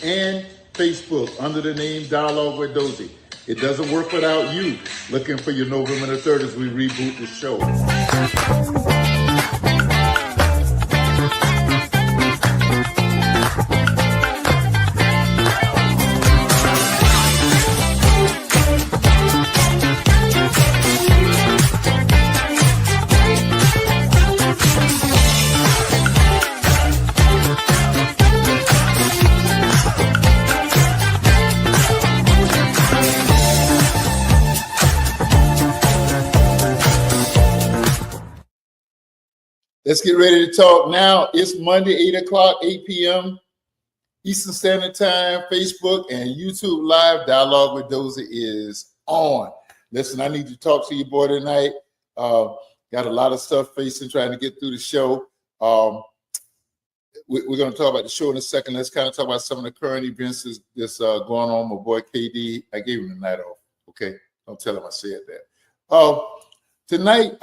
and Facebook under the name Dialogue with Dozie. It doesn't work without you looking for your November the 3rd as we reboot the show. Let's get ready to talk now. It's Monday, 8 o'clock, 8 p.m. Eastern Standard Time. Facebook and YouTube Live Dialogue with Dozie is on. Listen, I need to talk to you, boy, tonight. Got a lot of stuff facing, trying to get through the show. We're going to talk about the show in a second. Let's kind of talk about some of the current events that's going on. My boy KD, I gave him the night off. Okay, don't tell him I said that. Tonight,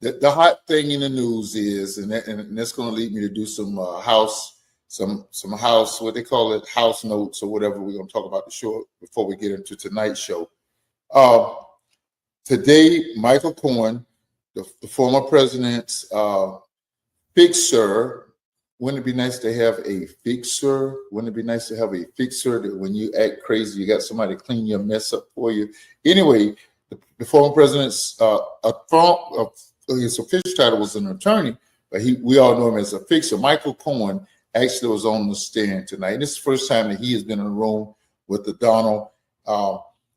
the hot thing in the news is, and that's going to lead me to do some house, what they call it, house notes or whatever. We're going to talk about the show before we get into tonight's show. Today, Michael Cohen, the former president's fixer. Wouldn't it be nice to have a fixer? Wouldn't it be nice to have a fixer that when you act crazy, you got somebody to clean your mess up for you? Anyway, the former president's his official title was an attorney, but we all know him as a fixer. Michael Cohen actually was on the stand tonight. And this is the first time that he has been in a room with the Donald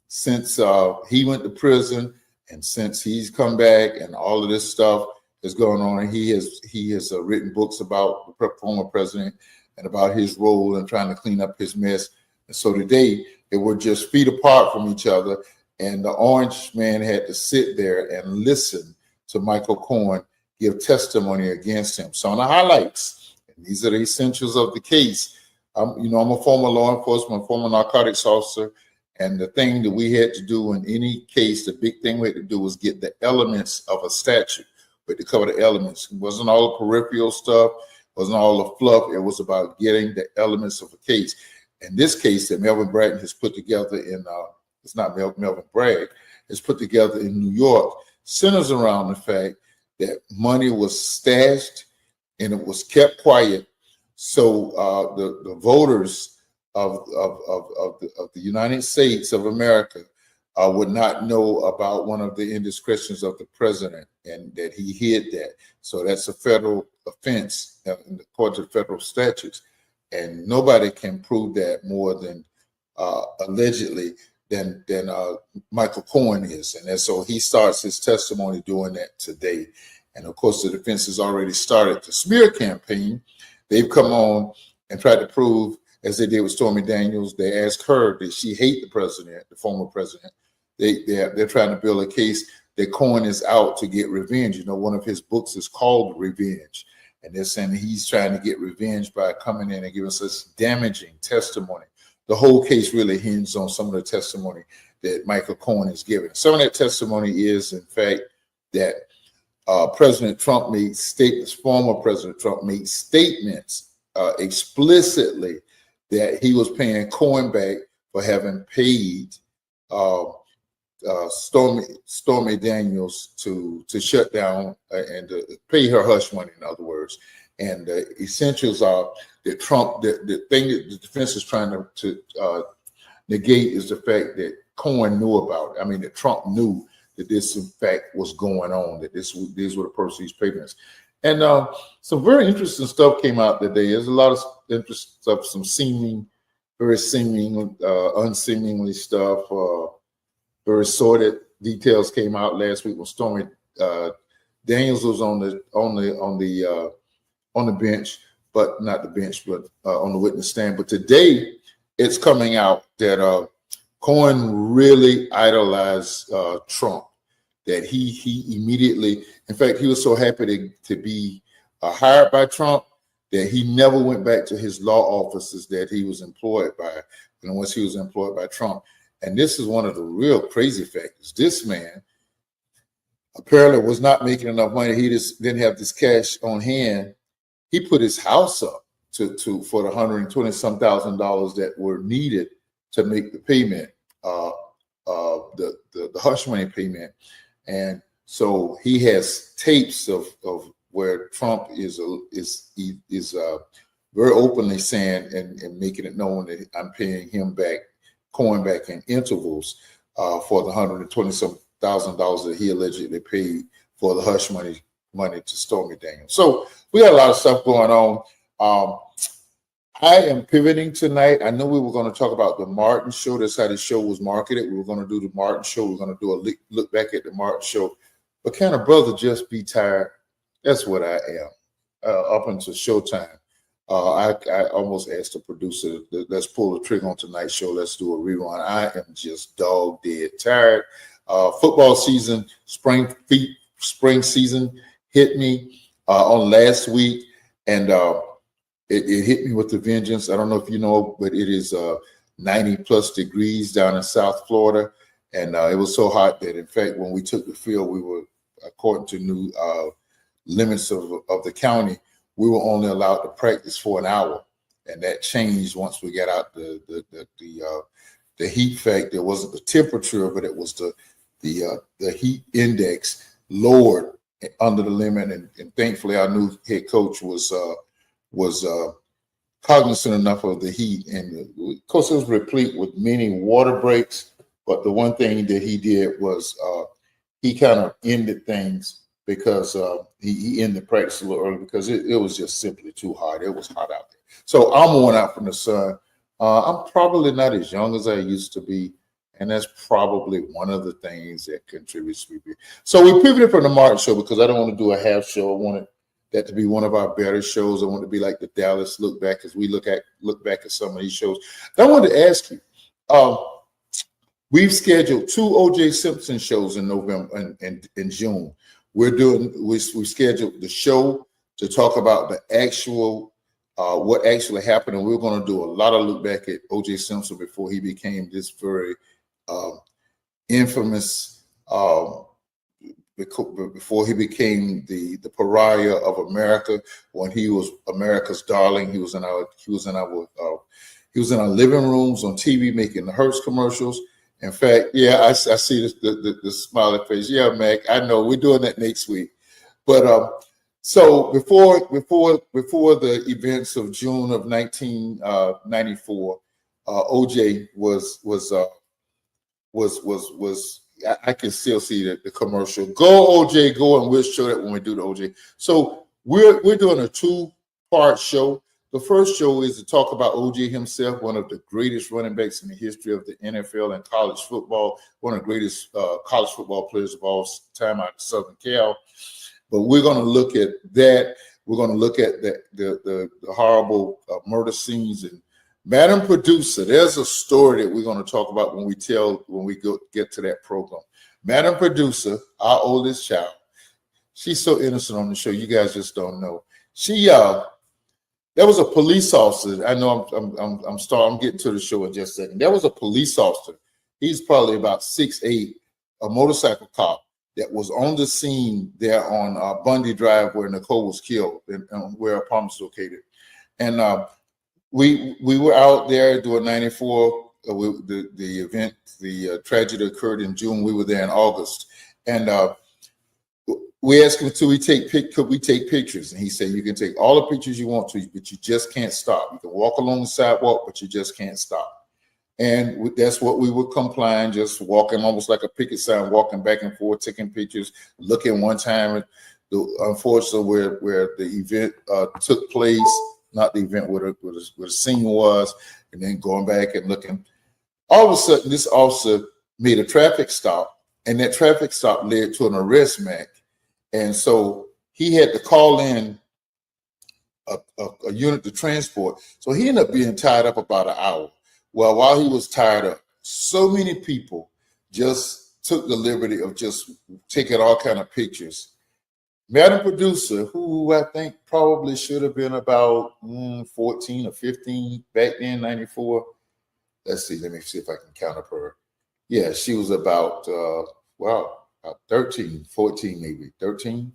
since he went to prison and since he's come back, and all of this stuff is going on. And he has written books about the former president and about his role in trying to clean up his mess. And so today they were just feet apart from each other, and the orange man had to sit there and listen to Michael Cohen give testimony against him. So on the highlights, and these are the essentials of the case. I'm a former law enforcement, former narcotics officer, and the thing that we had to do in any case, the big thing we had to do was get the elements of a statute. We had to cover the elements. It wasn't all the peripheral stuff, it wasn't all the fluff. It was about getting the elements of a case. And this case that Melvin Bragg has put together it's not Melvin Bragg, it's put together in New York, centers around the fact that money was stashed and it was kept quiet, so the voters of the United States of America would not know about one of the indiscretions of the president, and that he hid that. So that's a federal offense according to federal statutes, and nobody can prove that more than allegedly than Michael Cohen is. And so he starts his testimony doing that today. And of course, the defense has already started the smear campaign. They've come on and tried to prove, as they did with Stormy Daniels, they asked her, did she hate the president, the former president? They're trying to build a case that Cohen is out to get revenge. One of his books is called Revenge. And they're saying he's trying to get revenge by coming in and giving such damaging testimony. The whole case really hinges on some of the testimony that Michael Cohen is giving. Some of that testimony is, in fact, that President Trump made statements, former President Trump made statements explicitly that he was paying Cohen back for having paid Stormy Daniels to shut down and to pay her hush money, in other words. And the essentials are that Trump, the thing that the defense is trying to negate is the fact that Cohen knew about it. I mean, that Trump knew that this, in fact, was going on, that these were the proceeds payments. And some very interesting stuff came out today. There's a lot of interesting stuff, some very unseemingly stuff, very sordid details came out last week when Stormy Daniels was on the bench, but not the bench, but on the witness stand. But today, it's coming out that Cohen really idolized Trump. That he immediately, in fact, he was so happy to be hired by Trump that he never went back to his law offices that he was employed by, once he was employed by Trump. And this is one of the real crazy factors. This man apparently was not making enough money. He just didn't have this cash on hand. He put his house up for the $120,000 that were needed to make the payment, the hush money payment. And so he has tapes of where Trump is very openly saying and making it known that I'm paying him back, coin back in intervals for the $120,000 that he allegedly paid for the hush money to Stormy Daniels. So we got a lot of stuff going on. I am pivoting tonight. I know we were going to talk about the Martin show. That's how the show was marketed. We were going to do the Martin show. We're going to do a look back at the Martin show. But can a brother just be tired? That's what I am. Up until showtime, I almost asked the producer, let's pull the trigger on tonight's show. Let's do a rerun. I am just dog dead tired. Football season, spring season hit me on last week, and it hit me with a vengeance. I don't know if you know, but it is 90 plus degrees down in South Florida. And it was so hot that, in fact, when we took the field, we were, according to new limits of the county, we were only allowed to practice for an hour. And that changed once we got out the heat factor. It wasn't the temperature, but it was the heat index lowered under the limit. And thankfully, our new head coach was cognizant enough of the heat. And of course, it was replete with many water breaks. But the one thing that he did was he kind of ended things because he ended practice a little early because it was just simply too hot. It was hot out there. So I'm worn out from the sun. I'm probably not as young as I used to be. And that's probably one of the things that contributes to me. So we pivoted from the Martin show because I don't want to do a half show. I wanted that to be one of our better shows. I want it to be like the Dallas Look Back as we look back at some of these shows. I wanted to ask you, we've scheduled 2 O.J. Simpson shows in November and in June. We scheduled the show to talk about the actual what actually happened, and we're going to do a lot of look back at O.J. Simpson before he became this very infamous. Before he became the pariah of America, when he was America's darling, he was in our living rooms on TV making the Hertz commercials. In fact, yeah, I see the smiling face. Yeah, Mac, I know we're doing that next week. But so before the events of June of 1994, OJ was I can still see the commercial. Go OJ, go, and we'll show that when we do the OJ. So we're doing a 2-part show. The first show is to talk about OJ himself, one of the greatest running backs in the history of the NFL and college football, one of the greatest college football players of all time out of Southern Cal. But we're going to look at that. We're going to look at the horrible murder scenes. And Madam Producer, there's a story that we're going to talk about when we get to that program. Madam Producer, our oldest child, she's so innocent on the show. You guys just don't know. There was a police officer. I know I'm getting to the show in just a second. There was a police officer. He's probably about 6'8", a motorcycle cop that was on the scene there on Bundy Drive where Nicole was killed and where her apartment is located. And we were out there doing 94. The event, the tragedy occurred in June. We were there in August. And we asked him, could we take pictures? And he said, you can take all the pictures you want to, but you just can't stop. You can walk along the sidewalk, but you just can't stop. And that's what we were complying, just walking almost like a picket sign, walking back and forth, taking pictures, looking one time at unfortunately where the event took place, not the event where the scene was, and then going back and looking. All of a sudden, this officer made a traffic stop, and that traffic stop led to an arrest, Mac. And so he had to call in a unit to transport. So he ended up being tied up about an hour. Well, while he was tied up, so many people just took the liberty of just taking all kind of pictures. Madam Producer, who I think probably should have been about 14 or 15 back then, 94. Let's see, let me see if I can count up her. Yeah, she was about, about 13, 14 maybe, 13.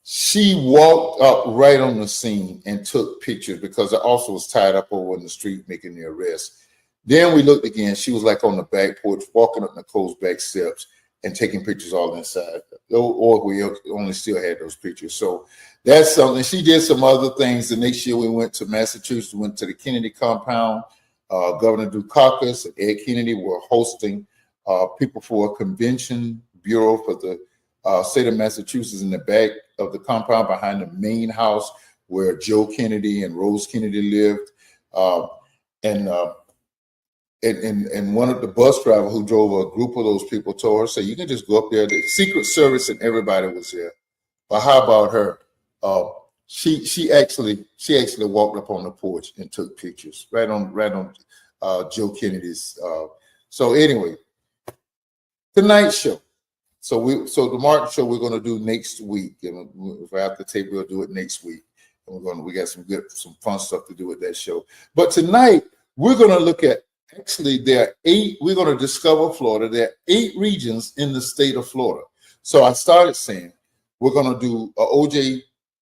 She walked up right on the scene and took pictures because I also was tied up over in the street making the arrest. Then we looked again. She was like on the back porch, walking up Nicole's back steps and taking pictures all inside. Or we only still had those pictures. So that's something. She did some other things. The next year we went to Massachusetts, went to the Kennedy compound. Governor Dukakis and Ed Kennedy were hosting people for a convention bureau for the state of Massachusetts in the back of the compound behind the main house where Joe Kennedy and Rose Kennedy lived. And one of the bus drivers who drove a group of those people told her, "So you can just go up there." The Secret Service and everybody was there. But how about her? She actually walked up on the porch and took pictures right on Joe Kennedy's. So anyway, tonight's show. So the Martin show we're going to do next week, and if I have to tape, we'll do it next week. And we got some fun stuff to do with that show. But tonight we're going to look at, actually there are 8. We're going to discover Florida. There are 8 regions in the state of Florida. So I started saying we're going to do OJ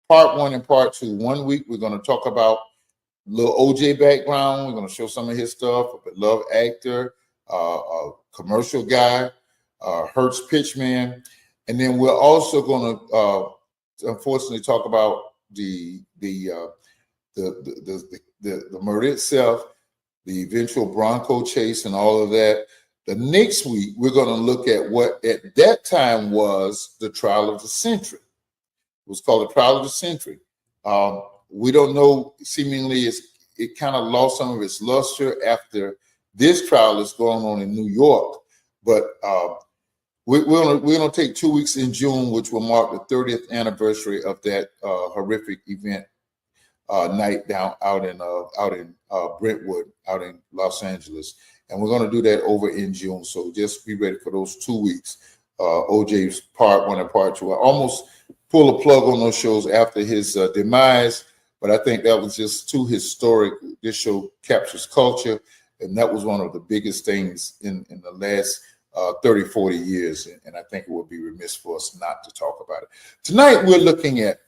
part 1 and part 2. 1 week we're going to talk about little OJ background. We're going to show some of his stuff. A beloved actor, a commercial guy. Hertz Pitchman, and then we're also going to, unfortunately, talk about the murder itself, the eventual Bronco chase, and all of that. The next week, we're going to look at what at that time was the trial of the century. It was called the trial of the century. We don't know. Seemingly, it kind of lost some of its luster after this trial is going on in New York, but. We're going to take 2 weeks in June, which will mark the 30th anniversary of that horrific event night out in Brentwood, out in Los Angeles, and we're going to do that over in June. So just be ready for those 2 weeks. OJ's part 1 and part 2. I almost pulled a plug on those shows after his demise, but I think that was just too historic. This show captures culture, and that was one of the biggest things in the last 30, 40 years, and I think it would be remiss for us not to talk about it. Tonight, we're looking at,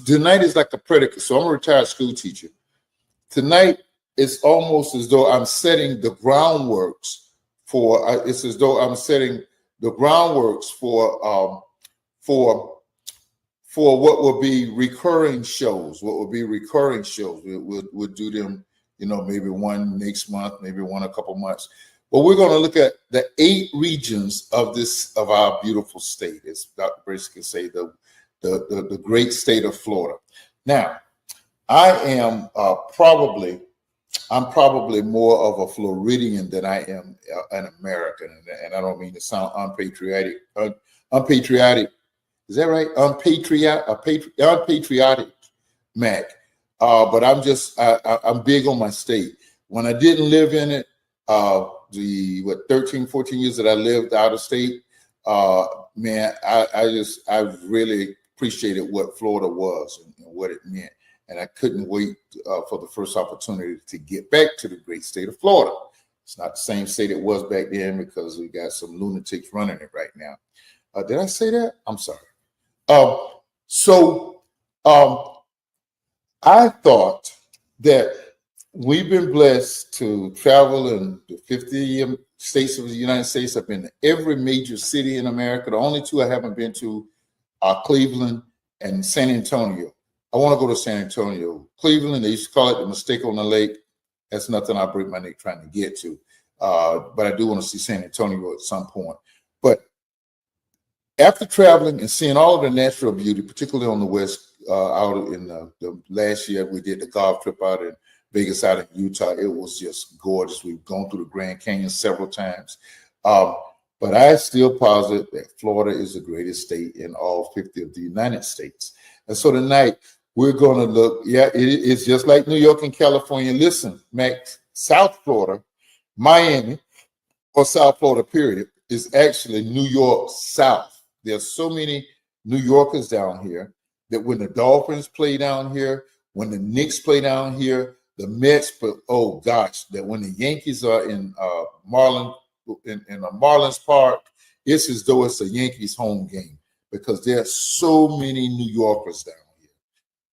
tonight is like a predicate. So I'm a retired school teacher. Tonight, it's almost as though I'm setting the groundworks for, it's as though I'm setting the groundworks for what will be recurring shows, We'll do them, maybe one next month, maybe one a couple months. But we're going to look at the 8 regions of our beautiful state, as Dr. Brace can say, the great state of Florida. Now, I'm probably more of a Floridian than I am an American, and I don't mean to sound unpatriotic. Unpatriotic, is that right? Unpatriotic, Mac. But I'm big on my state. When I didn't live in it, 13, 14 years that I lived out of state, man, I really appreciated what Florida was and what it meant. And I couldn't wait for the first opportunity to get back to the great state of Florida. It's not the same state it was back then because we got some lunatics running it right now. Did I say that? I'm sorry. I thought that we've been blessed to travel in the 50 states of the United States. I've been to every major city in America. The only 2 I haven't been to are Cleveland and San Antonio. I want to go to San Antonio. Cleveland, they used to call it the mistake on the lake. That's nothing I'll break my neck trying to get to. But I do want to see San Antonio at some point. But after traveling and seeing all of the natural beauty, particularly on the West, out in the last year, we did the golf trip out in Vegas, out in Utah. It was just gorgeous. We've gone through the Grand Canyon several times. But I still posit that Florida is the greatest state in all 50 of the United States. And so tonight, we're going to look, it's just like New York and California. Listen, Max, South Florida, Miami, or South Florida, period, is actually New York South. There's so many New Yorkers down here that when the Dolphins play down here, when the Knicks play down here, the Mets, but oh gosh, that when the Yankees are in Marlins Park, it's as though it's a Yankees home game. because there are so many New Yorkers down here.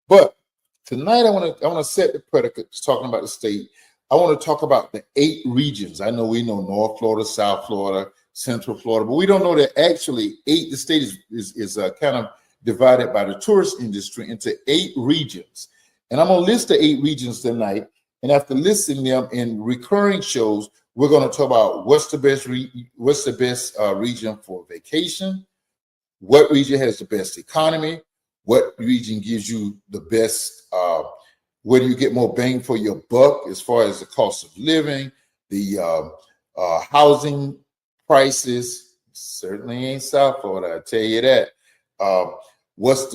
But tonight I want to set the predicate talking about the state. I want to talk about the 8 regions. I know we know North Florida, South Florida, Central Florida, but we don't know that actually the state is kind of divided by the tourist industry into 8 regions. And I'm going to list the 8 regions tonight. And after listing them in recurring shows, we're going to talk about what's the best region for vacation, what region has the best economy, what region gives you the best, where do you get more bang for your buck as far as the cost of living, the housing prices. Certainly ain't South Florida, I tell you that. What's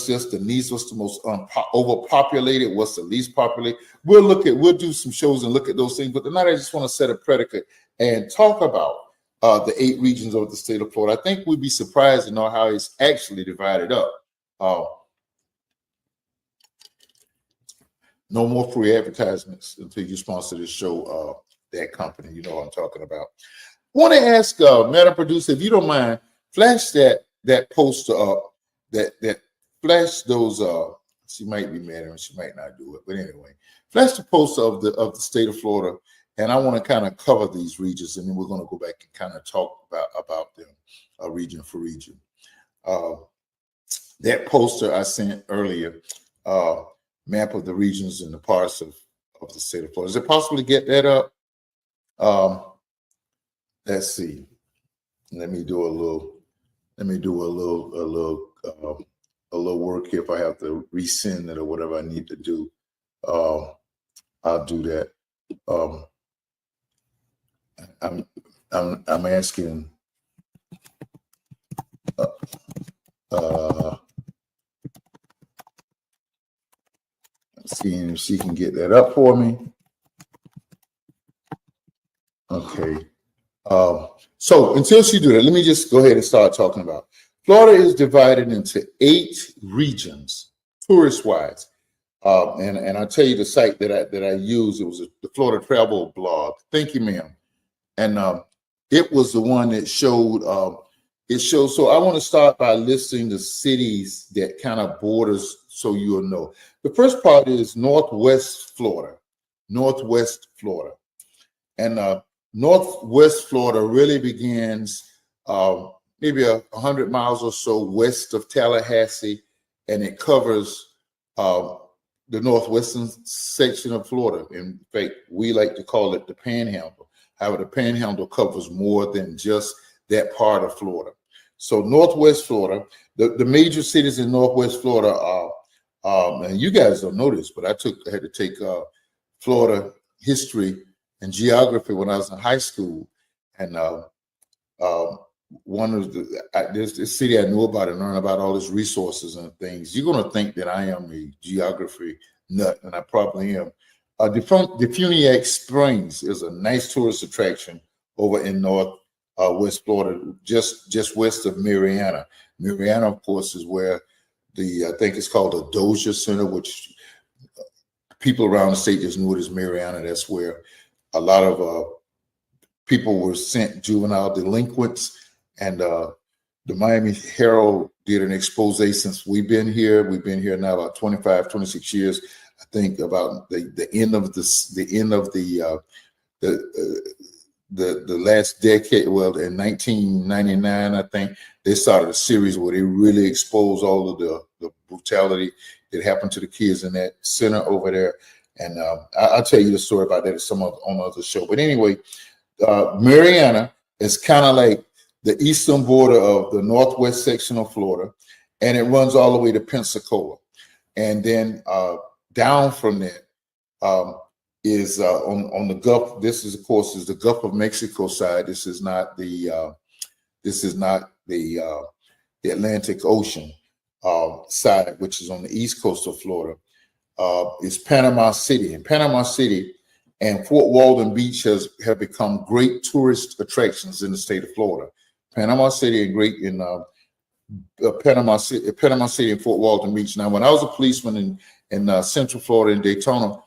just the needs? What's the most overpopulated? What's the least populated? We'll do some shows and look at those things. But tonight I just want to set a predicate and talk about the 8 regions of the state of Florida. I think we'd be surprised to know how it's actually divided up. No more free advertisements until you sponsor this show. That company, you know what I'm talking about. Want to ask Madam Producer, if you don't mind, flash that poster up. That flash those. She might be mad and she might not do it, but anyway, flash the poster of the state of Florida, and I want to kind of cover these regions, and then we're going to go back and kind of talk about them, region for region. That poster I sent earlier, map of the regions and the parts of the state of Florida. Is it possible to get that up? Let's see. Let me do a little work here. If I have to resend it or whatever I need to do, I'll do that. I'm asking. Seeing if she can get that up for me. Okay. So until she do that, let me just go ahead and start talking about. Florida is divided into 8 regions, tourist-wise. And I'll tell you the site that I used. It was the Florida Travel blog. Thank you, ma'am. And it was the one that showed. So I want to start by listing the cities that kind of borders, so you'll know. The first part is Northwest Florida. Northwest Florida, and Northwest Florida really begins maybe 100 miles or so west of Tallahassee, and it covers the northwestern section of Florida. In fact, we like to call it the Panhandle. However, the Panhandle covers more than just that part of Florida. So Northwest Florida, the major cities in Northwest Florida are, and you guys don't know this, but I had to take Florida history and geography when I was in high school, and one of there's this city I knew about and learned about all these resources and things. You're going to think that I am a geography nut, and I probably am. Defuniak Springs is a nice tourist attraction over in West Florida, just west of Marianna. Marianna, of course, is where I think it's called the Dozie Center, which people around the state just knew it as Marianna. That's where a lot of people were sent juvenile delinquents, and the Miami Herald did an expose since we've been here. We've been here now about 25, 26 years. I think about the end of the last decade. Well, in 1999, I think they started a series where they really exposed all of the brutality that happened to the kids in that center over there. And I'll tell you the story about that on another show. But anyway, Marianna is kind of like the eastern border of the northwest section of Florida, and it runs all the way to Pensacola. And then down from that is on the Gulf. This is, of course, the Gulf of Mexico side. This is not the Atlantic Ocean side, which is on the east coast of Florida. Is Panama City, and Panama City and Fort Walton Beach have become great tourist attractions in the state of Florida. Panama City and Panama City and Fort Walton Beach. Now, when I was a policeman in Central Florida in Daytona,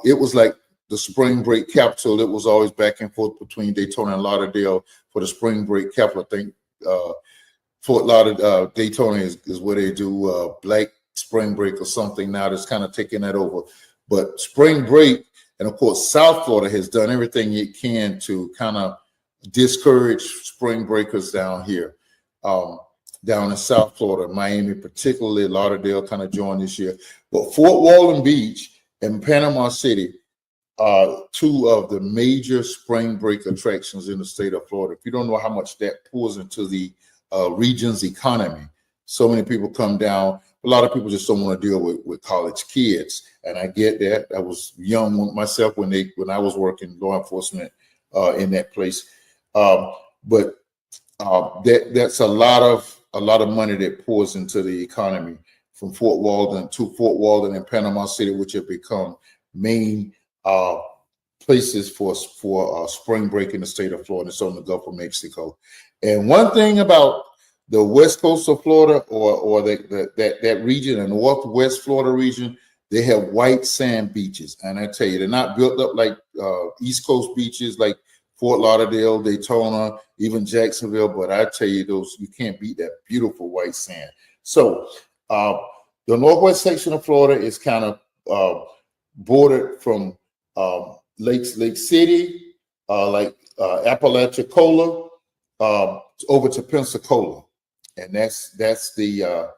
it was like the spring break capital. It was always back and forth between Daytona and Lauderdale for the spring break capital. I think Fort Lauderdale, Daytona is where they do Black Spring Break or something now that's kind of taking that over. But spring break, and of course, South Florida has done everything it can to kind of discourage spring breakers down here. Down in South Florida, Miami, particularly Lauderdale, kind of joined this year. But Fort Walton Beach and Panama City are two of the major spring break attractions in the state of Florida. If you don't know how much that pours into the region's economy, so many people come down. A lot of people just don't want to deal with college kids, and I get that. I was young myself when I was working law enforcement in that place, but that's a lot of money that pours into the economy from Fort Walton and Panama City, which have become main places for spring break in the state of Florida. It's on the Gulf of Mexico. And one thing about the west coast of Florida, or that region, the northwest Florida region, they have white sand beaches. And I tell you, they're not built up like East Coast beaches like Fort Lauderdale, Daytona, even Jacksonville. But I tell you, you can't beat that beautiful white sand. So the northwest section of Florida is kind of bordered from Lake City, like Apalachicola, over to Pensacola, and that's the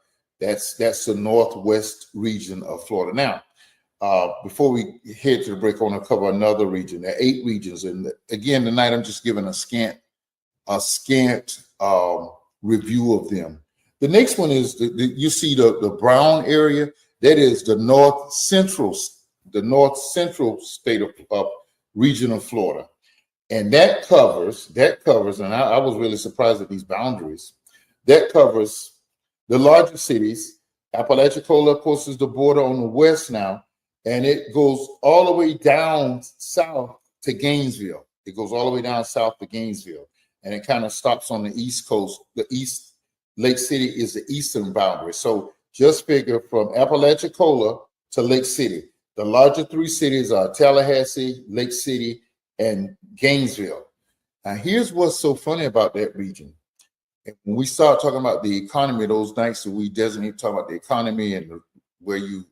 northwest region of Florida. Now, before we head to the break, I want to cover another region. There are 8 regions, and again tonight I'm just giving a scant review of them. The next one is you see the brown area. That is the north central state of region of Florida, and that covers. And I was really surprised at these boundaries. That covers the larger cities. Apalachicola, of course, is the border on the west now, and it goes all the way down south to Gainesville. It goes all the way down south to Gainesville, and it kind of stops on the east coast. The east Lake City is the eastern boundary. So just figure from Apalachicola to Lake City. The larger 3 cities are Tallahassee, Lake City, and Gainesville. Now, here's what's so funny about that region. When we start talking about the economy, those nights that we designate talk about the economy and where you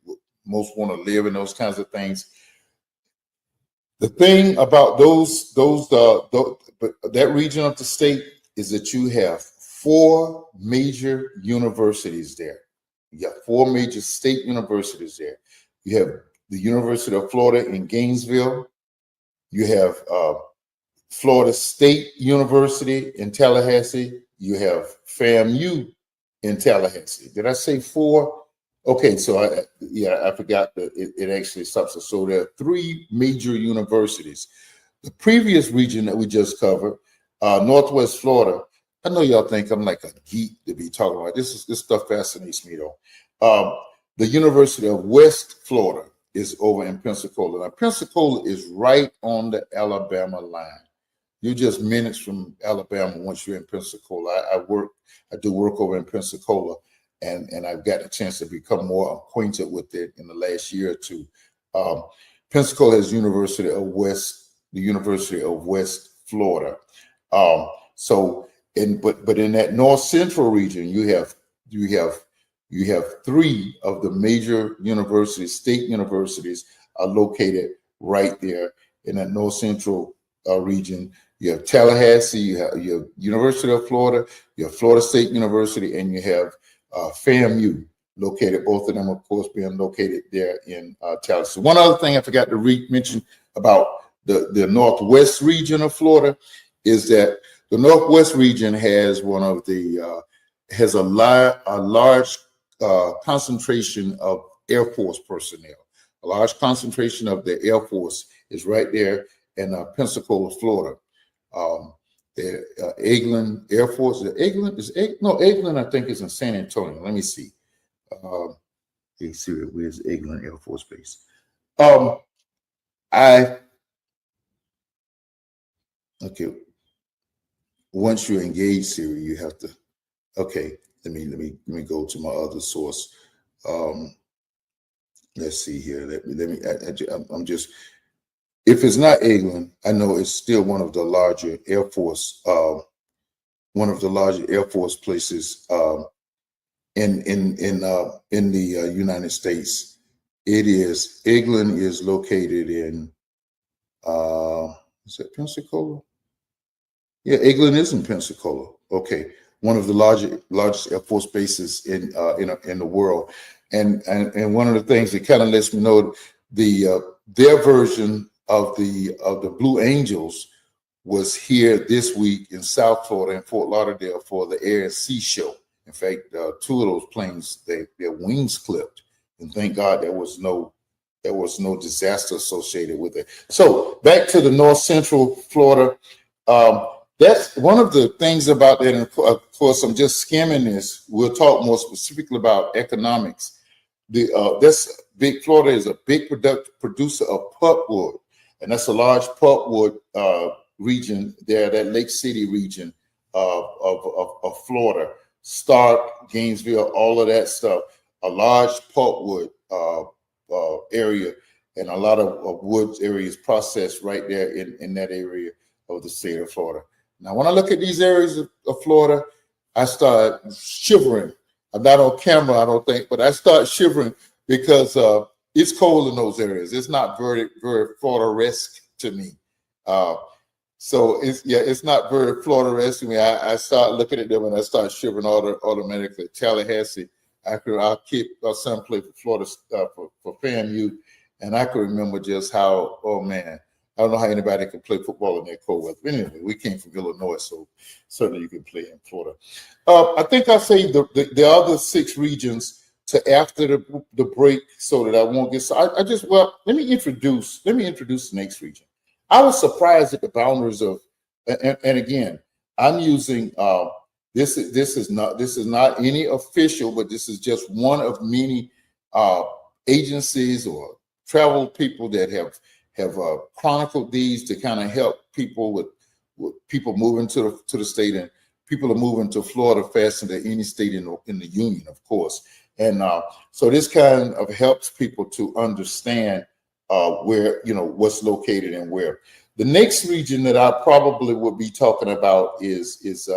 most want to live and those kinds of things. The thing about that region of the state is that you have 4 major universities there. You got 4 major state universities there. You have the University of Florida in Gainesville. You have Florida State University in Tallahassee. You have FAMU in Tallahassee. Did I say 4? Okay, so I forgot that it actually stops. So there are 3 major universities. The previous region that we just covered, Northwest Florida. I know y'all think I'm like a geek to be talking about this. This stuff fascinates me though. The University of West Florida is over in Pensacola. Now, Pensacola is right on the Alabama line. You're just minutes from Alabama once you're in Pensacola. I do work over in Pensacola, and I've got a chance to become more acquainted with it in the last year or 2. Pensacola has the University of West Florida. But in that north central region, you have 3 of the major universities, state universities, are located right there in that north central region. You have Tallahassee, you have University of Florida, you have Florida State University, and you have FAMU located. Both of them, of course, being located there in Tallahassee. One other thing I forgot to mention about the northwest region of Florida is that the northwest region has has a large concentration of Air Force personnel. A large concentration of the Air Force is right there in Pensacola, Florida. Eglin Air Force. Eglin, I think, is in San Antonio. Let me see. Let's see where's Eglin Air Force Base. Okay. Once you engage Siri, you have to. Okay. Let me go to my other source. Let's see here. I'm just. If it's not Eglin, I know it's still one of the larger Air Force, one one of the largest Air Force places in the United States. Eglin is located in is it Pensacola? Yeah, Eglin is in Pensacola. Okay, one of the largest Air Force bases in the world, and one of the things that kind of lets me know their version of the Blue Angels was here this week in South Florida in Fort Lauderdale for the Air and Sea Show. In fact, two of those planes, their wings clipped, and thank God there was no disaster associated with it. So back to the North Central Florida. That's one of the things about that. And of course, I'm just skimming this. We'll talk more specifically about economics. Florida is a big producer of pulpwood, and that's a large pulpwood region there, that Lake City region of Florida. Stark, Gainesville, all of that stuff. A large pulpwood area, and a lot of wood areas processed right there in that area of the state of Florida. Now, when I look at these areas of Florida, I start shivering. I'm not on camera, I don't think, but I start shivering because it's cold in those areas. It's not very, very Florida-esque to me. So it's not very Florida-esque to me. I start looking at them and I start shivering automatically. Tallahassee, I'll keep our son play for Florida for FAMU, and I can remember just how, oh man, I don't know how anybody can play football in that cold weather. But anyway, we came from Illinois, so certainly you can play in Florida. I think I'll say the other 6 regions to after the break so that I won't get. So let me introduce the next region. I was surprised at the boundaries of, and again, I'm using this is not any official, but this is just one of many agencies or travel people that have chronicled these to kind of help people with people moving to the state, and people are moving to Florida faster than any state in the union, of course. And so this kind of helps people to understand where, what's located and where. The next region that I probably would be talking about is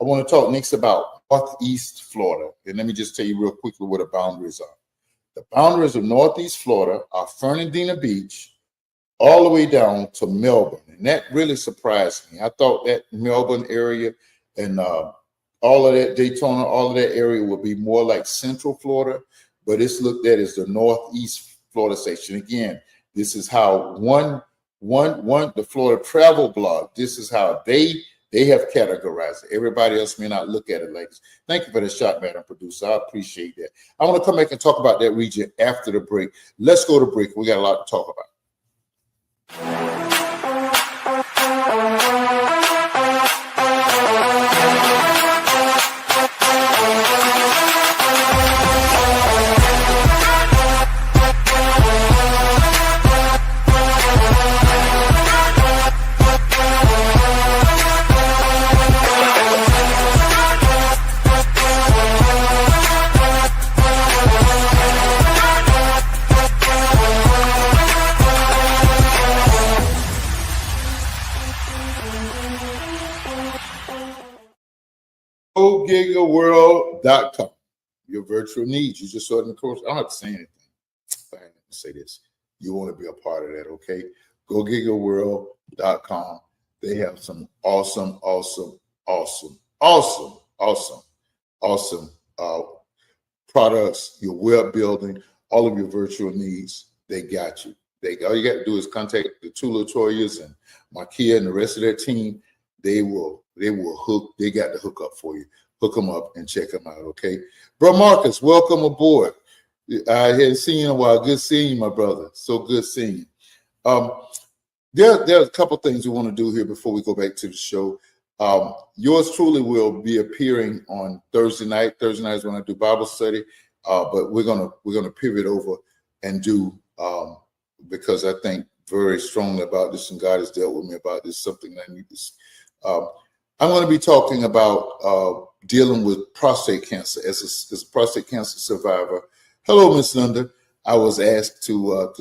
I want to talk next about Northeast Florida. And let me just tell you real quickly what the boundaries are. The boundaries of Northeast Florida are Fernandina Beach all the way down to Melbourne. And that really surprised me. I thought that Melbourne area and all of that Daytona, all of that area would be more like Central Florida, but it's looked at as the Northeast Florida section. Again, this is how the Florida Travel Blog, this is how they have categorized it. Everybody else may not look at it like this. Thank you for the shot, Madam Producer. I appreciate that. I want to come back and talk about that region after the break. Let's go to break. We got a lot to talk about. GoGigaWorld.com. Your virtual needs. You just saw it in the course. I don't have to say anything. I have to say this. You want to be a part of that, okay? GoGigaWorld.com. They have some awesome products, your web building, all of your virtual needs. They got you. All you got to do is contact the two Latoyas and Markia and the rest of their team. They will hook. They got the hook up for you. Hook them up and check them out, okay? Bro Marcus, welcome aboard. I hadn't seen you in a while. Good seeing you, my brother. So good seeing you. There are a couple things we want to do here before we go back to the show. Yours truly will be appearing on Thursday night. Thursday night is when I do Bible study, but we're gonna pivot over and do because I think very strongly about this, and God has dealt with me about this. Something that I need to. I'm going to be talking about dealing with prostate cancer as a prostate cancer survivor. Hello, Miss Linda. I was asked to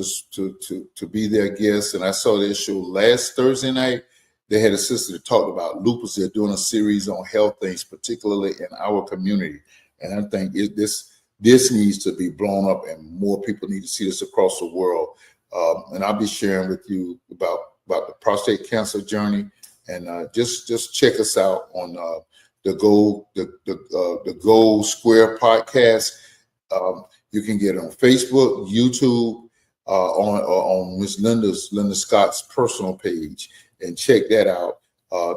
be their guest, and I saw their show last Thursday night, they had a sister that talked about lupus. They're doing a series on health things, particularly in our community. And I think this needs to be blown up, and more people need to see this across the world. And I'll be sharing with you about the prostate cancer journey. And just check us out on the Gold Square podcast. You can get it on Facebook, YouTube, on Miss Linda Scott's personal page, and check that out.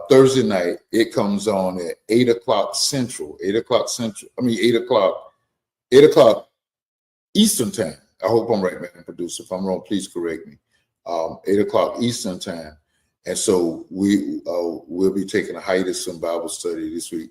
Thursday night, it comes on at 8 o'clock Central. 8 o'clock Central. I mean 8 o'clock Eastern time. I hope I'm right, man, producer. If I'm wrong, please correct me. 8 o'clock Eastern time. And so we'll be taking a hiatus from Bible study this week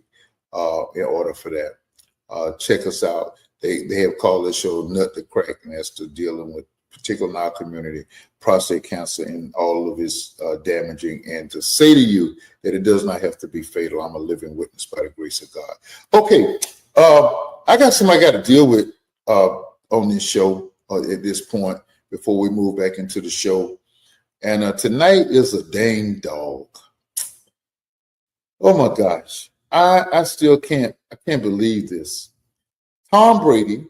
in order for that. Check us out. They have called this show Nut to Crack, and that's to dealing with, particularly in our community, prostate cancer and all of its damaging, and to say to you that it does not have to be fatal. I'm a living witness by the grace of God. Okay, I got somebody I got to deal with on this show at this point before we move back into the show. And tonight is a dang dog. Oh my gosh. I still can't believe this. Tom Brady,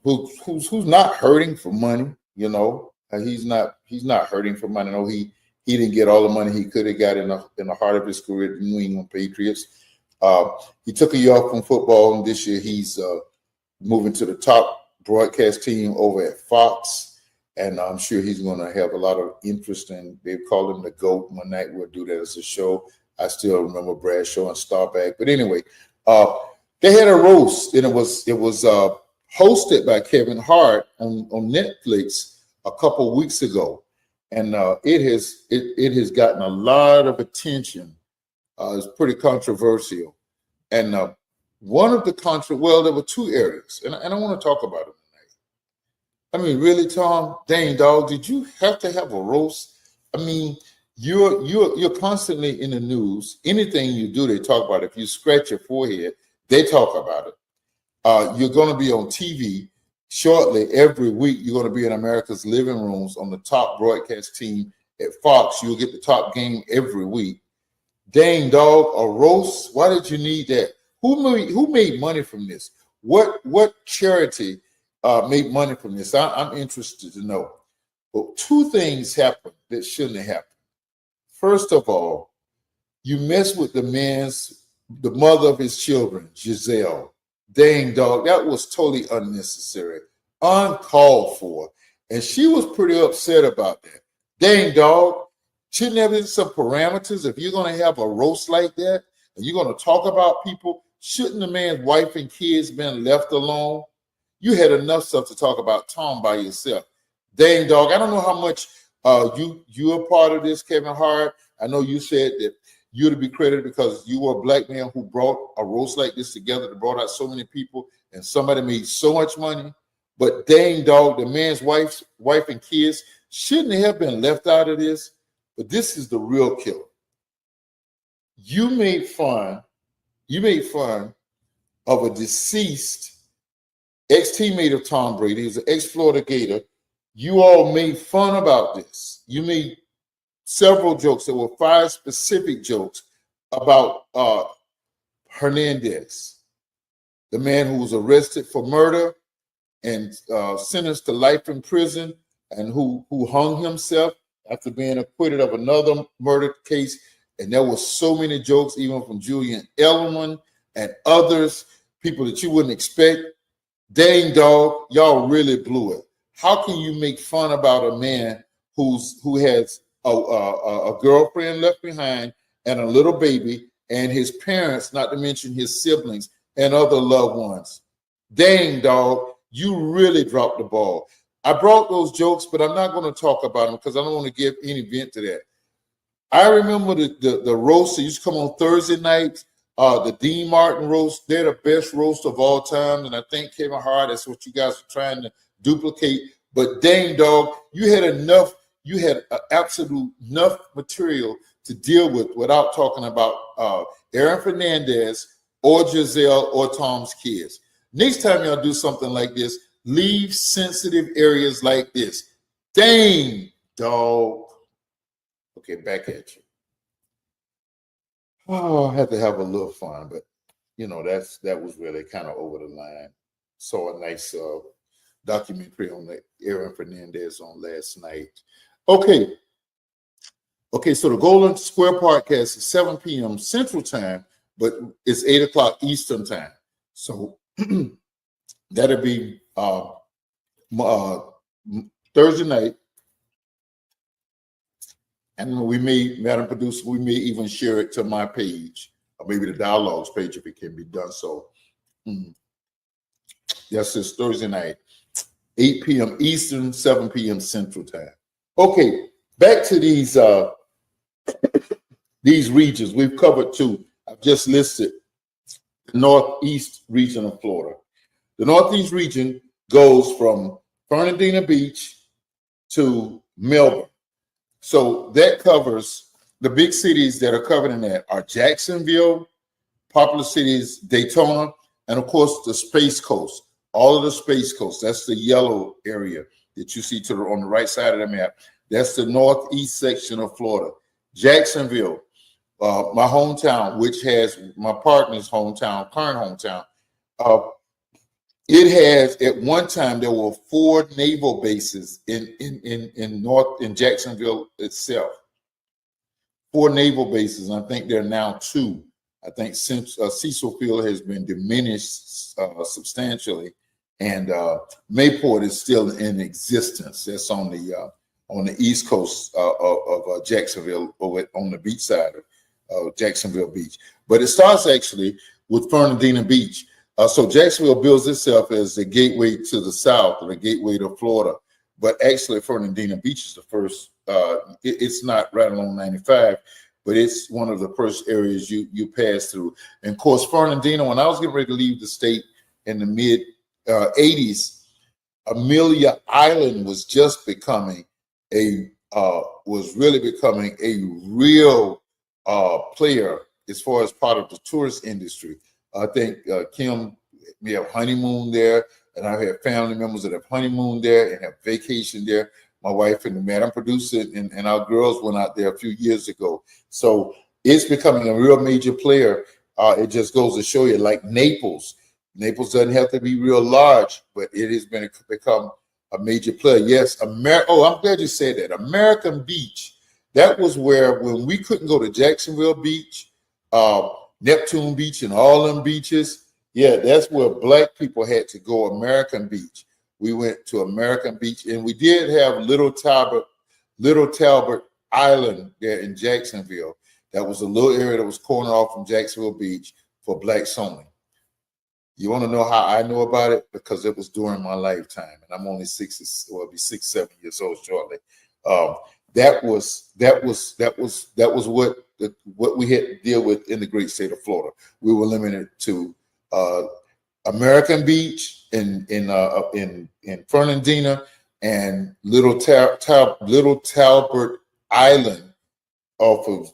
who's not hurting for money, you know. He's not hurting for money. No, he didn't get all the money he could have got in the heart of his career at the New England Patriots. He took a year off from football, and this year he's moving to the top broadcast team over at Fox. And I'm sure he's going to have a lot of interest in. They call him the GOAT. One night we'll do that as a show. I still remember Bradshaw and Staubach. But anyway, they had a roast, and it was hosted by Kevin Hart on Netflix a couple weeks ago, and it has gotten a lot of attention. It's pretty controversial, and one of the well, there were two areas, and I want to talk about it. I mean, really, Tom? Dang, dog, did you have to have a roast? I mean, you're constantly in the news. Anything you do, they talk about it. If you scratch your forehead, they talk about it. You're going to be on TV shortly. Every week, you're going to be in America's living rooms on the top broadcast team at Fox. You'll get the top game every week. Dang, dog, a roast? Why did you need that? Who made money from this? What charity made money from this? I'm interested to know. But two things happened that shouldn't have happened. First of all, you mess with the mother of his children, Giselle. Dang, dog, that was totally unnecessary, uncalled for. And she was pretty upset about that. Dang, dog, shouldn't there be some parameters? If you're going to have a roast like that and you're going to talk about people, shouldn't the man's wife and kids been left alone? You had enough stuff to talk about Tom by yourself. Dang, dog, I don't know how much you're a part of this, Kevin Hart. I know you said that you're to be credited because you were a black man who brought a roast like this together, that brought out so many people, and somebody made so much money. But dang, dog, the man's wife and kids shouldn't have been left out of this. But this is the real killer. You made fun of a deceased ex-teammate of Tom Brady. He's an ex-Florida Gator. You all made fun about this. You made several jokes. There were 5 specific jokes about Hernandez, the man who was arrested for murder and sentenced to life in prison, and who hung himself after being acquitted of another murder case. And there were so many jokes, even from Julian Edelman and others, people that you wouldn't expect. Dang, dog, y'all really blew it. How can you make fun about a man who has a girlfriend left behind and a little baby, and his parents, not to mention his siblings and other loved ones? Dang, dog, you really dropped the ball. I brought those jokes, but I'm not going to talk about them because I don't want to give any vent to that. I remember the roast that used to come on Thursday nights, the Dean Martin roast. They're the best roast of all time, and I think Kevin Hart, that's what you guys are trying to duplicate. But dang, dog, you had absolute enough material to deal with without talking about Aaron Fernandez or Giselle or Tom's kids. Next time y'all do something like this, leave sensitive areas like this. Dang, dog. Okay, back at you. Oh, I had to have a little fun, but that was really kind of over the line. Saw a nice documentary on the Aaron Fernandez on last night. Okay, so the Golden Square podcast is 7 p.m. Central Time, but it's 8 o'clock Eastern Time. So that'll be Thursday night. And we may, Madam Producer, we may even share it to my page, or maybe the dialogues page if it can be done. So that's this Thursday night, 8 p.m. Eastern, 7 p.m. Central Time. Okay, back to these regions. We've covered two. I've just listed the Northeast region of Florida. The Northeast region goes from Fernandina Beach to Melbourne. So that covers the big cities that are covered in that are Jacksonville, popular cities, Daytona, and of course the Space Coast. All of the Space Coast, that's the yellow area that you see on the right side of the map. That's the northeast section of Florida. Jacksonville, my hometown, which has my partner's hometown, current hometown. It has, at one time, there were 4 naval bases in Jacksonville itself. 4 naval bases. I think there are now 2. I think since Cecil Field has been diminished substantially, and Mayport is still in existence. That's on the east coast of Jacksonville, over on the beach side of Jacksonville Beach. But it starts actually with Fernandina Beach. So Jacksonville bills itself as the gateway to the south, or the gateway to Florida. But actually, Fernandina Beach is the first. It's not right along 95, but it's one of the first areas you pass through. And of course, Fernandina, when I was getting ready to leave the state in the mid 80s, Amelia Island was just becoming really becoming a real player as far as part of the tourist industry. I think Kim, we have honeymoon there, and I have family members that have honeymoon there and have vacation there. My wife and the Madam Producer and our girls went out there a few years ago. So it's becoming a real major player. It just goes to show you, like Naples. Naples doesn't have to be real large, but it has become a major player. Yes, I'm glad you said that. American Beach. That was where, when we couldn't go to Jacksonville Beach, Neptune Beach, and all them beaches, yeah, that's where black people had to go. American Beach. We went to American Beach, and we did have Little Talbot Island there in Jacksonville. That was a little area that was cornered off from Jacksonville Beach for blacks only. You want to know how I know about it? Because it was during my lifetime, and I'm only 7 years old shortly. That was what we had to deal with in the great state of Florida. We were limited to American Beach in Fernandina, and Little Talbot Island off of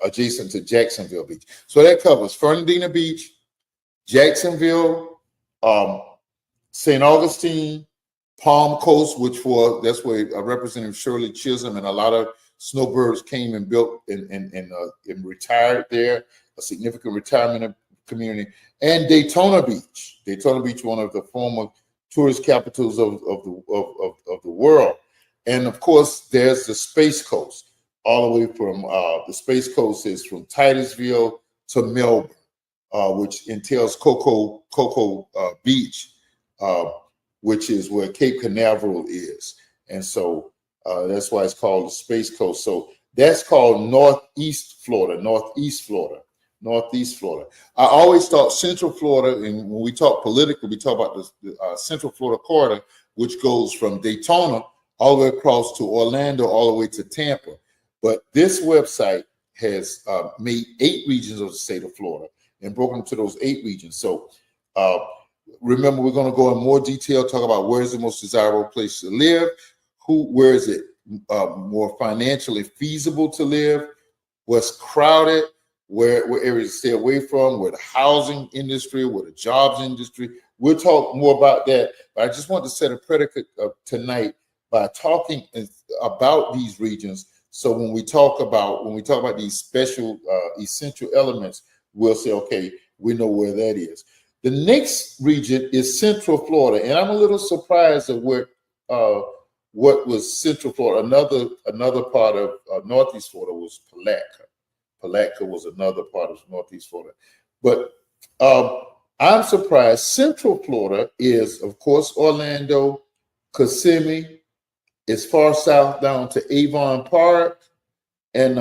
adjacent to Jacksonville Beach. So that covers Fernandina Beach, Jacksonville, St. Augustine, Palm Coast, that's where Representative Shirley Chisholm and a lot of snowbirds came and built and retired there, a significant retirement community, and Daytona Beach. Daytona Beach, one of the former tourist capitals of the world. And of course, there's the Space Coast, all the way from the Space Coast is from Titusville to Melbourne, which entails Cocoa Beach, which is where Cape Canaveral is. And so that's why it's called the Space Coast. So that's called Northeast Florida. I always thought Central Florida, and when we talk politically, we talk about the Central Florida corridor, which goes from Daytona all the way across to Orlando, all the way to Tampa. But this website has made 8 regions of the state of Florida and broken into those 8 regions. So remember, we're going to go in more detail, talk about where is the most desirable place to live, where is it more financially feasible to live, what's crowded, where areas to stay away from, where the housing industry, where the jobs industry. We'll talk more about that, but I just want to set a predicate tonight by talking about these regions So when we talk about these special essential elements, we'll say, okay, we know where that is. The next region is Central Florida, and I'm a little surprised at what was Central Florida. Another part of Northeast Florida was Palatka. Palatka was another part of Northeast Florida, but I'm surprised. Central Florida is, of course, Orlando, Kissimmee, as far south down to Avon Park, and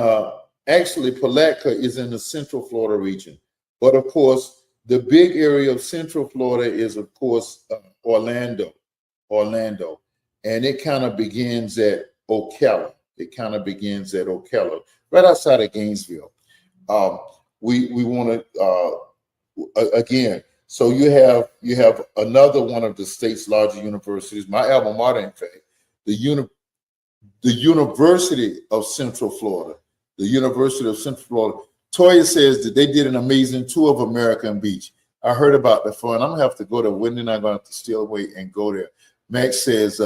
actually Palatka is in the Central Florida region. But of course, the big area of Central Florida is, of course, Orlando, and it kind of begins at Ocala. Right outside of Gainesville. We want to again. So you have another one of the state's larger universities. My alma mater, in fact, the University of Central Florida. The University of Central Florida. Toya says that they did an amazing tour of American Beach. I heard about the fun. I'm gonna have to go there. When then I'm gonna have to steal away and go there. Max says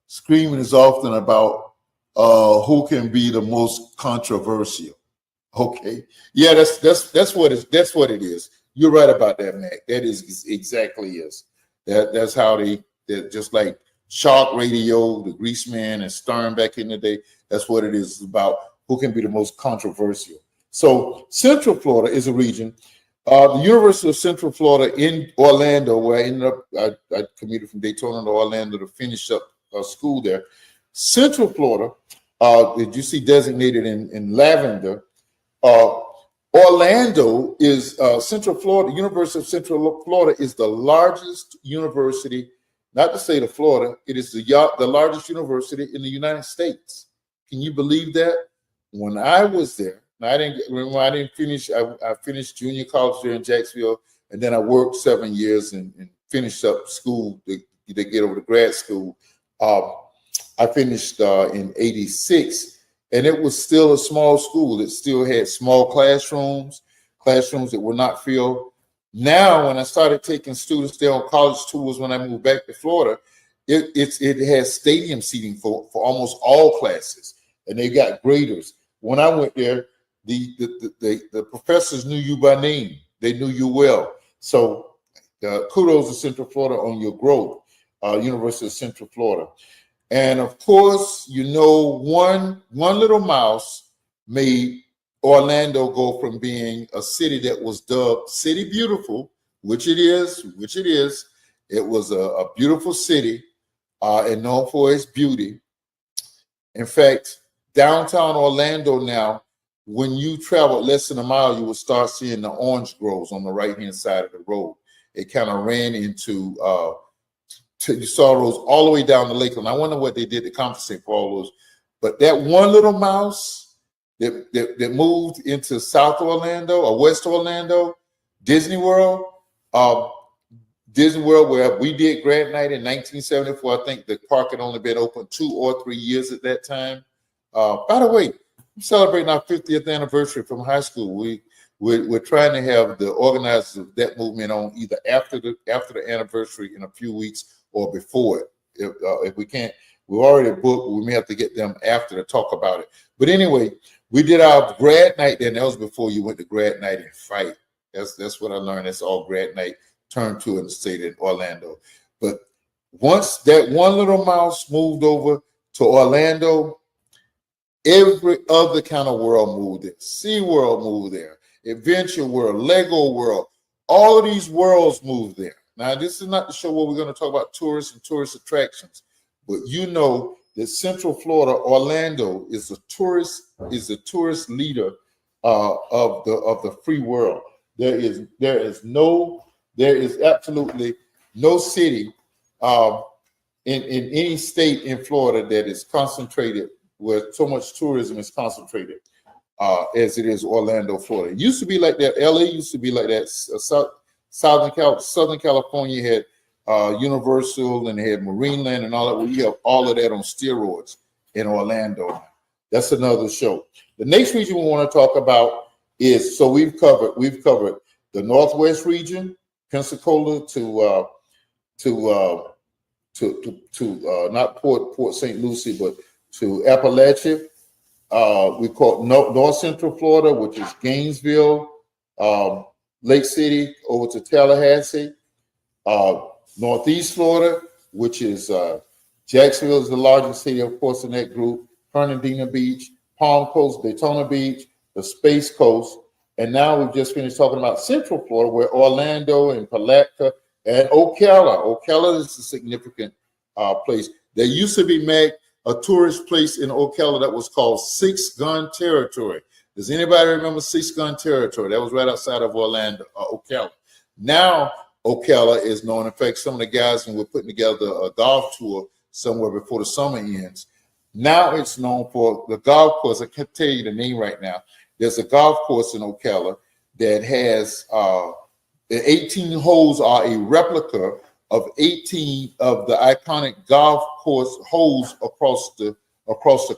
screaming is often about who can be the most controversial. Okay, yeah, that's what it is. You're right about that, Mac. That is exactly is. That's how they're just like Shark Radio, the Greaseman, and Stern back in the day. That's what it is. It's about who can be the most controversial. So Central Florida is a region. The University of Central Florida in Orlando, where I ended up, I commuted from Daytona to Orlando to finish up school there. Central Florida, did you see designated in lavender? Orlando is Central Florida. University of Central Florida is the largest university, not the state of Florida. It is the largest university in the United States. Can you believe that? When I was there, I didn't finish. I finished junior college there in Jacksonville, and then I worked 7 years and finished up school to get over to grad school. I finished in '86, and it was still a small school. It still had small classrooms that were not filled. Now, when I started taking students there on college tours when I moved back to Florida, it has stadium seating for almost all classes, and they got graders. When I went there, the professors knew you by name. They knew you well. So kudos to Central Florida on your growth, University of Central Florida. And of course, one little mouse made Orlando go from being a city that was dubbed City Beautiful, which it is. It was a beautiful city and known for its beauty. In fact, downtown Orlando now, when you travel less than a mile, you will start seeing the orange groves on the right-hand side of the road. It kind of ran into, you saw those all the way down the Lakeland. I wonder what they did to compensate for all those. But that one little mouse that moved into South Orlando or West Orlando, Disney World, where we did grad night in 1974. I think the park had only been open 2 or 3 years at that time. By the way, I'm celebrating our 50th anniversary from high school. We're trying to have the organizers of that movement on either after the anniversary in a few weeks or before it. If we can't, we're already booked. We may have to get them after to talk about it. But anyway, we did our grad night then. That was before you went to grad night and fight. That's what I learned. That's all grad night turned to in the state of Orlando. But once that one little mouse moved over to Orlando, every other kind of world moved there. SeaWorld moved there. Adventure World, Lego World, all of these worlds moved there. Now, this is not the show where we're going to talk about tourists and tourist attractions, but you know that Central Florida, Orlando, is the tourist leader of the free world. There is absolutely no city in any state in Florida that is concentrated where so much tourism is concentrated as it is Orlando, Florida. It used to be like that. LA used to be like that. Southern California had Universal and they had Marineland and all that. We have all of that on steroids in Orlando. That's another show. The next region we want to talk about is, so we've covered the Northwest region, Pensacola to not Port St. Lucie, but to Appalachia, we call North Central Florida, which is Gainesville, Lake City over to Tallahassee. Northeast Florida, which is Jacksonville is the largest city, of course, in that group. Fernandina Beach, Palm Coast, Daytona Beach, the Space Coast. And now we've just finished talking about Central Florida, where Orlando and Palatka and Ocala. Ocala is a significant place. There used to be a tourist place in Ocala that was called Six Gun Territory. Does anybody remember Six Gun Territory? That was right outside of Orlando, Ocala. Now Ocala is known. In fact, some of the guys, when we're putting together a golf tour somewhere before the summer ends, now it's known for the golf course. I can't tell you the name right now. There's a golf course in Ocala that has 18 holes are a replica of 18 of the iconic golf course holes across the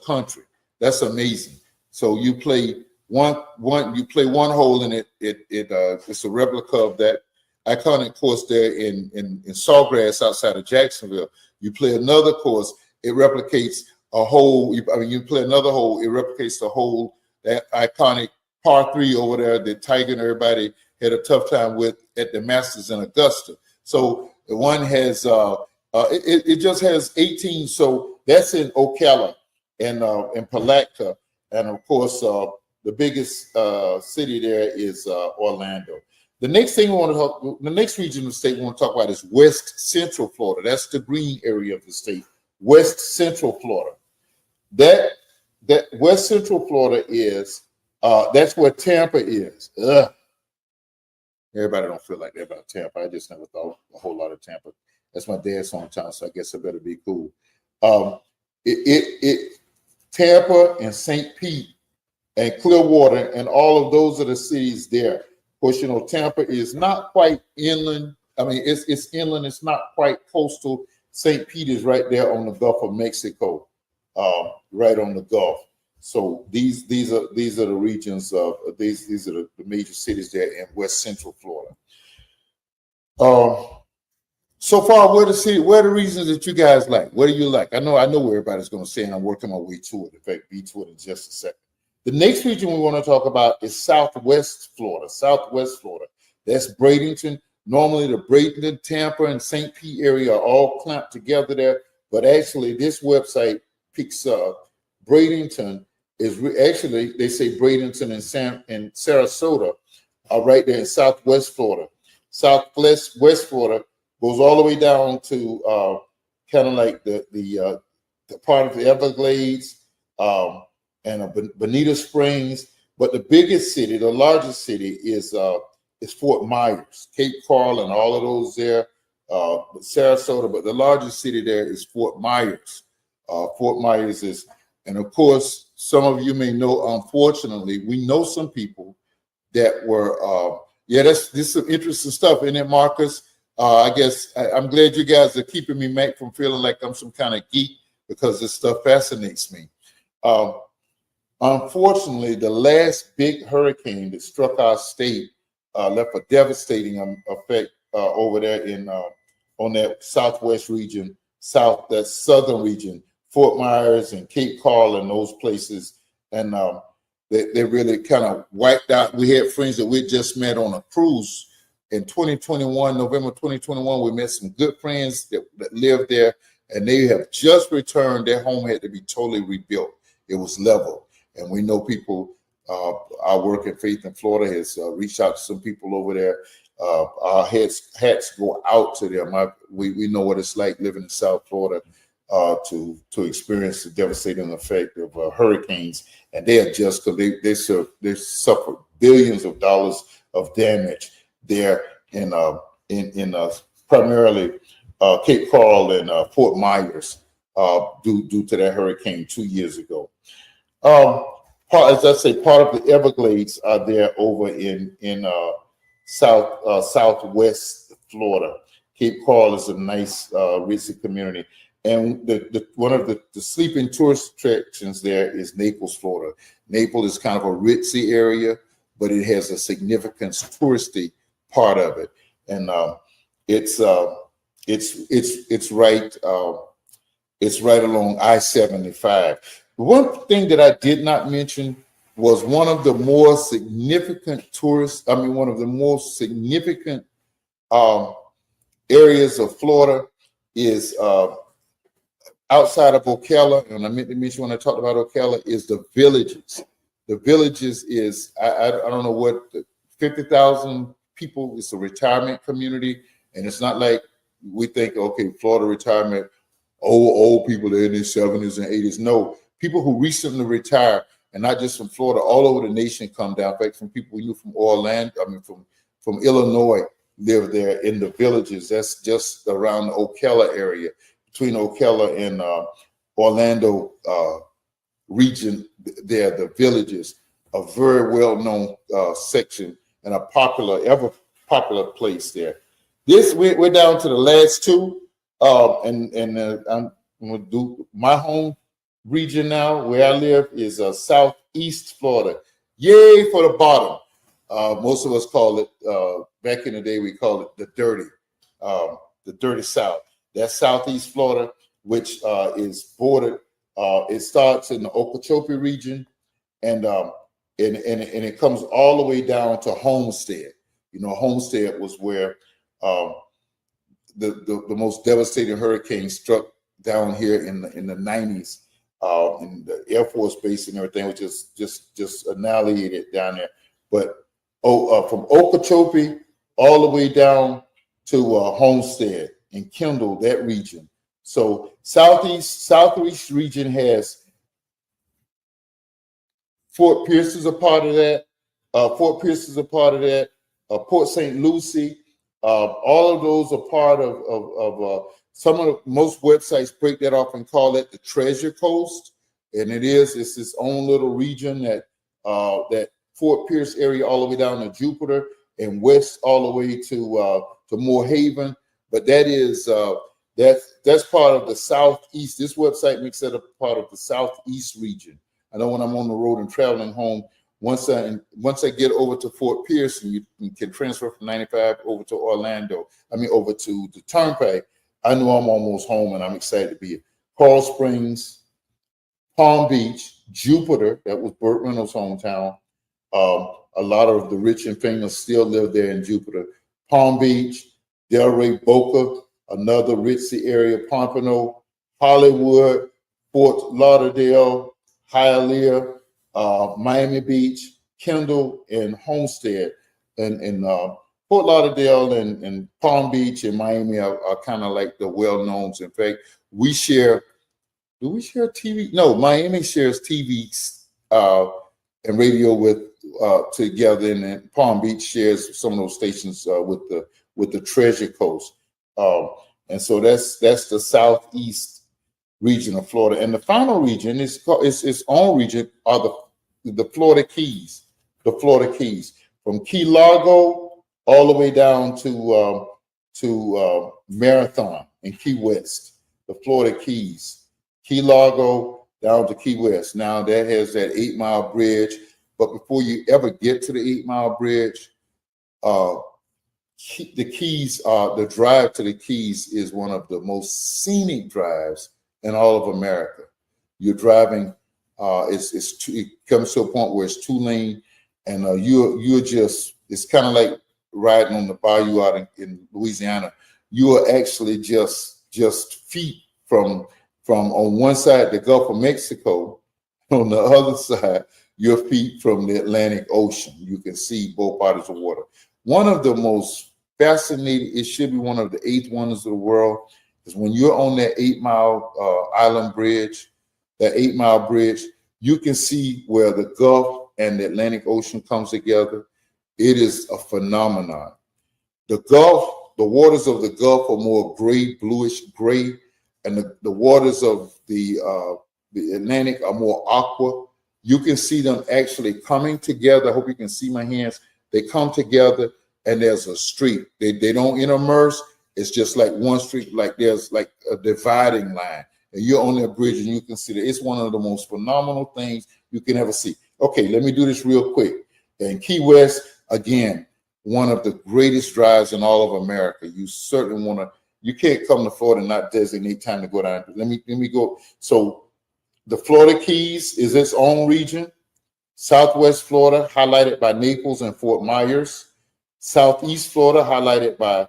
country. That's amazing. So you play one hole and it's a replica of that iconic course there in Sawgrass outside of Jacksonville. You play another course, it replicates a hole. You play another hole, it replicates the hole, that iconic par 3 over there that Tiger and everybody had a tough time with at the Masters in Augusta. So the one has it just has 18. So that's in Ocala and Palatka, and of course the biggest city there is Orlando. The next thing the next region of the state we want to talk about is West Central Florida. That's the green area of the state, West Central Florida. That West Central Florida is that's where Tampa is. Ugh. Everybody don't feel like that about Tampa. I just never thought a whole lot of Tampa. That's my dad's hometown, so I guess I better be cool. Tampa and St. Pete and Clearwater and all of those are the cities there. Of course, you know, Tampa is not quite inland. I mean, it's inland. It's not quite coastal. St. Pete is right there on the Gulf of Mexico, right on the Gulf. So these are the regions of these are the major cities there in West Central Florida. So far, where are the regions that you guys like? What do you like? I know where everybody's going to say, and I'm working my way to it. In fact, be to it in just a second. The next region we want to talk about is Southwest Florida. Southwest Florida. That's Bradenton. Normally, the Bradenton, Tampa, and St. Pete area are all clamped together there, but actually, this website picks up Bradenton. Is actually, they say Bradenton and Sarasota are right there in Southwest Florida. West Florida goes all the way down to kind of like the part of the Everglades and Bonita Springs. But the biggest city, the largest city is Fort Myers, Cape Coral, and all of those there. Sarasota, but the largest city there is Fort Myers. Fort Myers is, and of course, some of you may know, unfortunately, we know some people that were, this is some interesting stuff, isn't it, Marcus? I guess I'm glad you guys are keeping me back from feeling like I'm some kind of geek, because this stuff fascinates me. Unfortunately, the last big hurricane that struck our state left a devastating effect over there on that southwest region, that southern region, Fort Myers and Cape Coral and those places. And they really kind of wiped out. We had friends that we just met on a cruise in 2021, November 2021. We met some good friends that lived there, and they have just returned. Their home had to be totally rebuilt. It was leveled. And we know people, our work in Faith in Florida has reached out to some people over there. Our hats go out to them. We know what it's like living in South Florida to experience the devastating effect of hurricanes. And they are just, because they suffered billions of dollars of damage there in primarily Cape Coral and Fort Myers due to that hurricane 2 years ago. As I say, part of the Everglades are there over in southwest Florida. Cape Coral is a nice ritzy community. And one of the sleeping tourist attractions there is Naples, Florida. Naples is kind of a ritzy area, but it has a significant touristy part of it, and it's right along I-75. One thing that I did not mention was one of the more significant tourist, I mean, one of the most significant um, areas of Florida is outside of Ocala, and I meant to mention when I talked about Ocala, is the Villages. The Villages is, I don't know what, 50,000 people. It's a retirement community, and it's not like we think, okay, Florida retirement, old people that are in their 70s and 80s. No, people who recently retired, and not just from Florida, all over the nation come down. In fact, from people we knew from Orlando, I mean, from Illinois, live there in the Villages. That's just around the Ocala area, between Ocala and Orlando region there, the Villages, a very well-known section and a ever popular place there. We're down to the last two, and I'm going to do my home region now. Where I live is Southeast Florida. Yay for the bottom. Most of us call it, back in the day, we call it the dirty South. That's Southeast Florida, which is bordered. It starts in the Okeechobee region, and it comes all the way down to Homestead. You know, Homestead was where the most devastating hurricane struck down here in the 90s, and the Air Force Base and everything, which is just annihilated down there. But from Okeechobee all the way down to Homestead and Kendall, that region. So Southeast region has Fort Pierce is a part of that. Port St. Lucie. All of those are part of some of the, most websites break that off and call it the Treasure Coast, and it's its own little region that Fort Pierce area all the way down to Jupiter and west all the way to Moore Haven. But that is that's part of the Southeast. This website makes that a part of the Southeast region. I know when I'm on the road and traveling home, once I get over to Fort Pierce, and you can transfer from 95 over to Orlando, over to the Turnpike, I know I'm almost home and I'm excited to be here. Coral Springs, Palm Beach, Jupiter, that was Burt Reynolds' hometown. A lot of the rich and famous still live there in Jupiter. Palm Beach, Delray, Boca, another ritzy area, Pompano, Hollywood, Fort Lauderdale, Hialeah, Miami Beach, Kendall, and Homestead. And Fort Lauderdale and Palm Beach and Miami are kind of like the well-knowns. In fact, do we share TV? No, Miami shares TV and radio with together, and then Palm Beach shares some of those stations with the Treasure Coast. And so that's the Southeast region of Florida. And the final region is its own region are the Florida Keys. The Florida Keys, from Key Largo all the way down to Marathon and Key West. The Florida Keys, Key Largo down to Key West. Now that has that 8 Mile bridge. But before you ever get to the 8 Mile bridge, the Keys, the drive to the Keys is one of the most scenic drives in all of America. You're driving, it comes to a point where it's 2-lane, and you're just, it's kind of like riding on the bayou out in Louisiana. You are actually just feet from on one side the Gulf of Mexico, on the other side your feet from the Atlantic Ocean. You can see both bodies of water. One of the most fascinating, it should be one of the 8 wonders of the world, is when you're on that 8 Mile island bridge, that 8 Mile bridge, you can see where the Gulf and the Atlantic Ocean comes together. It is a phenomenon. The Gulf, the waters of the Gulf are more gray, bluish gray, and the waters of the Atlantic are more aqua. You can see them actually coming together. I hope you can see my hands. They come together, and there's a street. They don't intermerge. It's just like one street, like there's like a dividing line. And you're on that bridge, and you can see that it's one of the most phenomenal things you can ever see. Okay, let me do this real quick. And Key West, again, one of the greatest drives in all of America. You certainly you can't come to Florida and not designate time to go down. Let me go. So The Florida Keys is its own region. Southwest Florida, highlighted by Naples and Fort Myers. Southeast Florida, highlighted by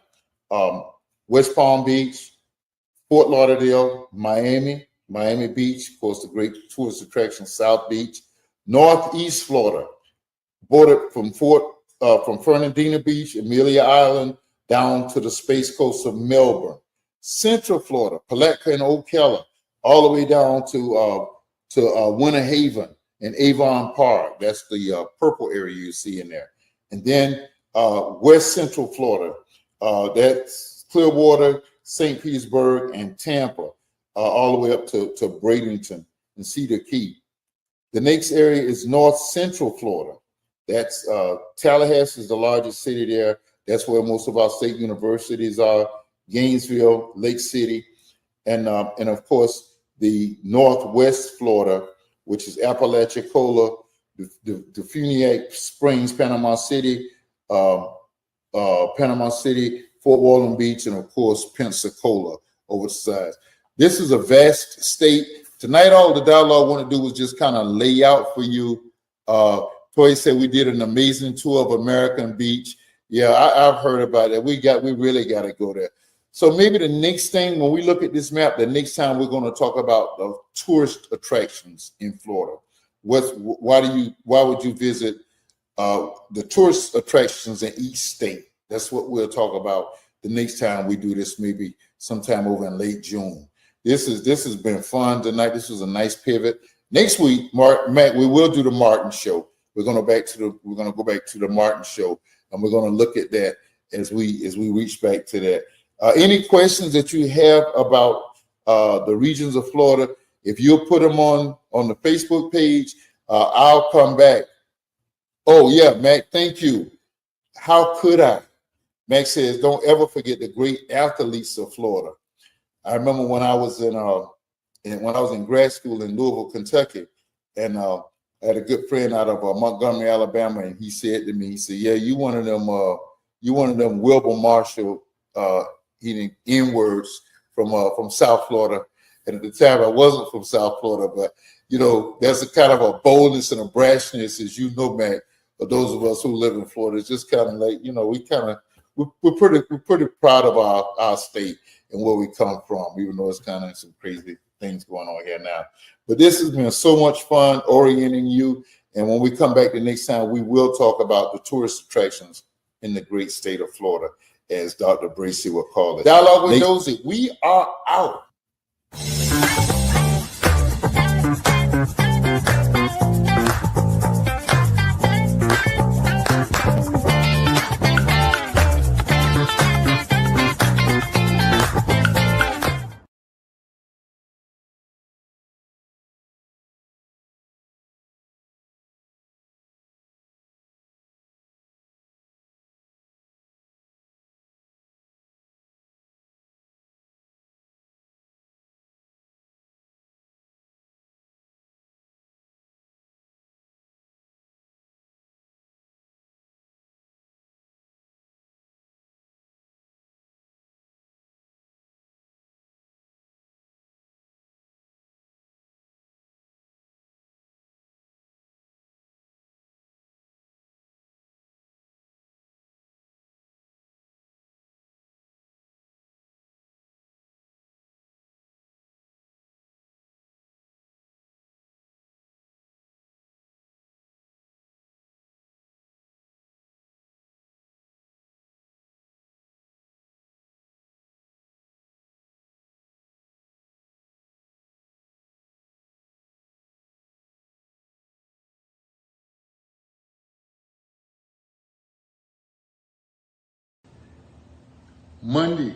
West Palm Beach, Fort Lauderdale, Miami Beach, of course, the great tourist attraction, South Beach. Northeast Florida, bordered from Fernandina Beach, Amelia Island, down to the Space Coast of Melbourne. Central Florida, Palatka and Ocala, all the way down to Winter Haven and Avon Park. That's the purple area you see in there. And then West Central Florida, that's Clearwater, St. Petersburg, and Tampa, all the way up to Bradenton and Cedar Key. The next area is North Central Florida. That's Tallahassee is the largest city there. That's where most of our state universities are. Gainesville, Lake City, and of course the Northwest Florida, which is Apalachicola, Defuniak Springs, Panama City, Fort Walton Beach, and of course Pensacola over the sides. This is a vast state. Tonight, all the dialogue I want to do was just kind of lay out for you. Toy said we did an amazing tour of American Beach. Yeah, I've heard about it. We really got to go there. So maybe the next thing, when we look at this map, the next time we're going to talk about the tourist attractions in Florida. Why would you visit the tourist attractions in each state? That's what we'll talk about the next time we do this, maybe sometime over in late June. This has been fun tonight. This was a nice pivot. Next week, Matt, we will do the Martin show. We're going to go back to the Martin show, and we're going to look at that as we reach back to that. Any questions that you have about the regions of Florida, if you'll put them on the Facebook page, I'll come back. Oh yeah, Mac, thank you. How could I? Mac says, don't ever forget the great athletes of Florida. I remember when I was in grad school in Louisville, Kentucky, and I had a good friend out of Montgomery, Alabama, and he said to me, he said, "Yeah, you one of them Wilbur Marshall N-words from South Florida." And at the time, I wasn't from South Florida, but there's a kind of a boldness and a brashness, as you know, Mac, for those of us who live in Florida. It's just kind of like, we're pretty proud of our state and where we come from, even though it's kind of some crazy things going on here now. But this has been so much fun orienting you. And when we come back the next time, we will talk about the tourist attractions in the great state of Florida, as Dr. Bracy would call it. Dialogue with Dozie, we are out. Monday,